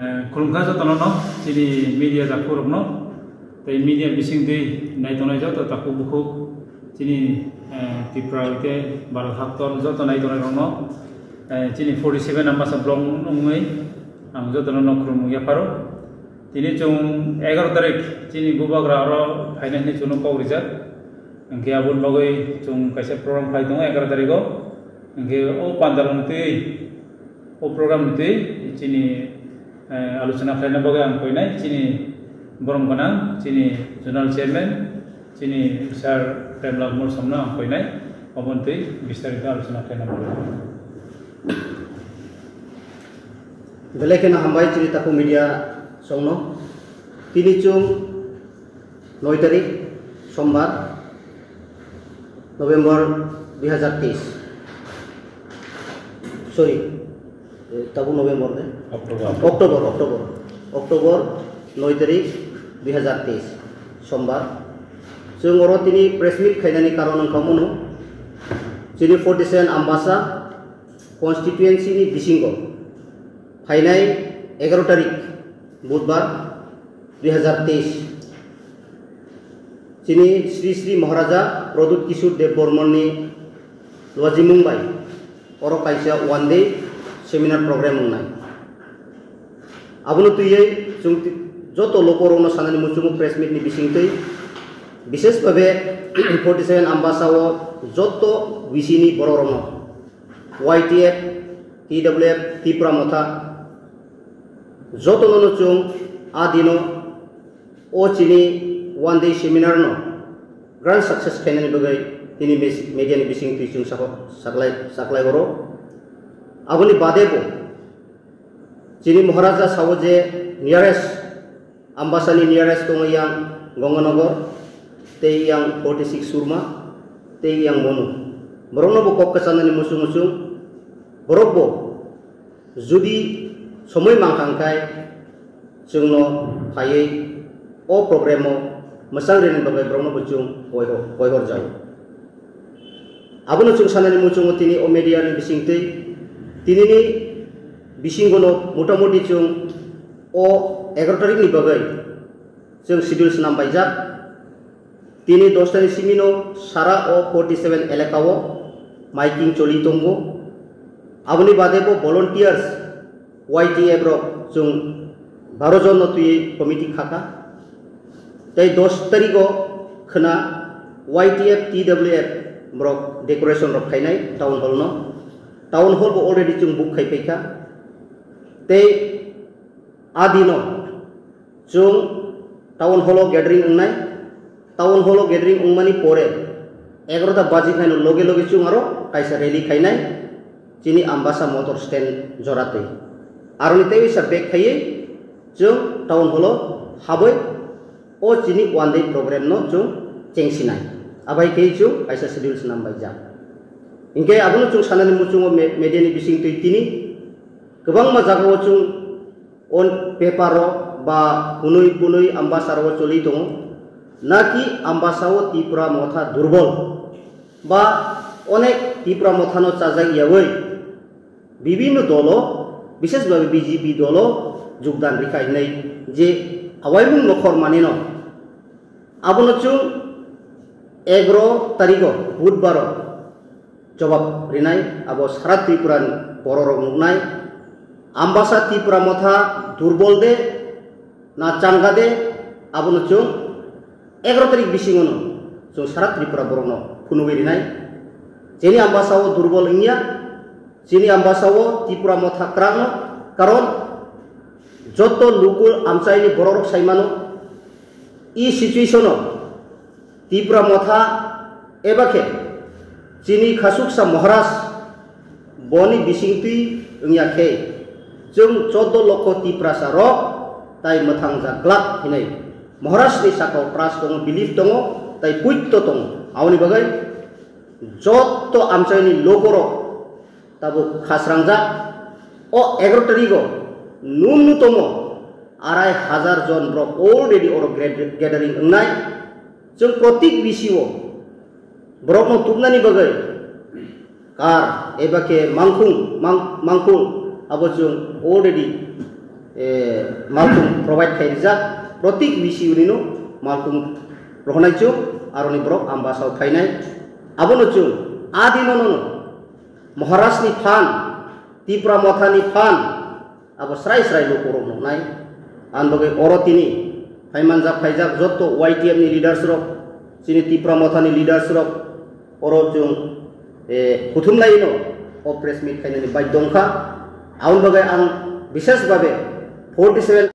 Kulungka jotono no cini media dakuruk no, tapi media bising di naik tonai joto takku buku cini tipra itu baru haktor joto naik tonai no, cini 47 ambasa blong nungai, ang joto no kurung ya paro, cini cung 11 tarik cini gubag raro finance ni cuno kau rizat, angke abun bagai cung kaisa program fai tonga 11 tarik go, angke o pandaran itu, o program itu cini आलोचना खालामनो बागै आं फैनाय चिनि बरम गोनां चिनि general chairman चिनि सार प्रेमलाल मुरसामनो आं फैनाय अबन्ति बिस्तारित आलोचना खालामनो बागै बेलेकेना हामबाय चिनि ताकु मीडिया संनो तिनि जुन 9 तारिख सोमवार नवेम्बर 2023 सॉरी तब नवेम्बर ने अक्टोबर 9 तारिख 2023 सोमवार जों अरो तिनि प्रेस मीट खायनायनि कारण नोंथांमोननो जोंनि 47 आम्बासा कन्स्टिट्युएन्सिनि बिसिंगो फायनाय 11 तारिख बुधवार 2023 जोंनि श्री श्री महाराजा प्रदुत किशोर देव बर्मननि लवाजि मुंबाइ अरो कायसा वन डे सेमिनार प्रोग्राम होनाय आबुनो तुयै जों जतो लोकरनो सानानि मुचुमु प्रेस मीट नि बिसिंतै विशेष भाबे 47 आम्बासाव जतो विसिनि बररनो YTF TWF तिप्रा मथा जतो नो चुं आदिनो ओ चिनि वन डे सेमिनार नो ग्रांड सक्सेस खायनानि बगै तिनि मीडिया नि बिसिंतै जों साकलाय बरो आबुनि बादेबो चिनि महाराजा सावजे नियरेस्ट आम्बासानि नियरेस्ट दङ यां गंगानगर ते यां 46 सुरमा ते यां मनु बरनबो कक्कासाननि मुसु मुसु बरबो जुदि समय मांखांखाय जोंनो फायै ओ प्रग्रामो मसां रेनि बागै बरनबो जों गयहर जायो आबुनो जों साननि मुसु तिनि ओ मीडियानि बिसिंतै तिनिनि बिसिंगनो मोटामोटी जों ओ 11 तारिखनि बागै जों शेड्यूल्स नामबायजा तिनि 10 तारिख सिमिनो सारा ओ 47 एलेकाव माइकिंग चलि दंगो आबुनि बादेबो वॉलंटियर्स YTF रो जों 12 जन तुयै कमिटी खाका तै 10 तारिखो खना YTF TWF ब्रो डेकोरेशन रो फायनाय टाउन हॉल नो टाउन हॉल ऑलरेडी जों बुक खायफैखा ते आदिनो जों टाउन हॉल गैदरिंग उंनाय टाउन हॉल गैदरिंग उंमानि परे 11टा बाजि खायनो लगे लगे जों आरो कायसा रैली खायनाय चिनि आम्बासा मोटर स्टैंड जराते आरो निते इसा बेक खायै जों टाउन हॉल हाबै ओ चिनि वन डे प्रोग्राम नो जों चेंसिनाय आबाय के जों कायसा शेड्यूल्स नामबाय जा इनके आबुनो जों साननि मुचुङो मेडियानि बिसिंतै तिनि गोबां मा जागायाव जों अन पेपार बा पुनुय आम्बासाराव चलि दङ नाकि आम्बासाव तिप्रा मथा दुर्बल बा अनेक तिप्रा मथानो चाजागियावै विभिन्न दल विशेष भाबे BJP दल योगदान रिखायनाय जे आवायमुं नखर मानिनो आबुनो जों 11 तारिख बुधवार जवाब रिनाय आबो सारा त्रिपुरा बररक नुनाय आम्बासा त्रिपुरा मथा दुर्बल दे ना चांगा दे आबुनो जों 11 तारिख बिसिङनो जों सारा त्रिपुरा बरनो फुनुबै रिनाय जेनि आम्बासाव दुर्बल इंया जेनि आम्बासाव त्रिपुरा मथा क्रानो कारण जतो लुकुल आमचाइनि बररक साइमानो इ सिचुएशनो त्रिपुरा मथा एबाखे चिनि खासुकसा महाराज बनि बिसिंतै ओंयाखे जों 14 लक्ष तिप्रासा रक ताइ मथां जाग्लाक हिनाय महाराजनि साखाव ट्रास्ट दङ बिलिफ दङ ताइ पुत्य दङ आवनि बागै जत्तो आमचाइनि लोगोरो ताबो खासरांजा ओ 11 तारिख न्यूनतम 2500 जन रक अलरेडी और गैदरिंग ओंनाय जों प्रत्येक बिसिओ ब्रह्म तुबनानि बागै कार एबाके मांखुं अब जों already malkum provide khairjak protik bisi unino malkum rohnai chung aroni brok ambasal khainai abono chung adino no Maharashtra ni fan Tipra Mothani fan abo srai lo korok no nai andoge orotini paimanjak phaijak joto YTM ni leaders rok sini Tipra Mothani leaders rok oro chung kuthum laino o press meet khainani bai dongkha aun bagai ang বিশেষভাবে 47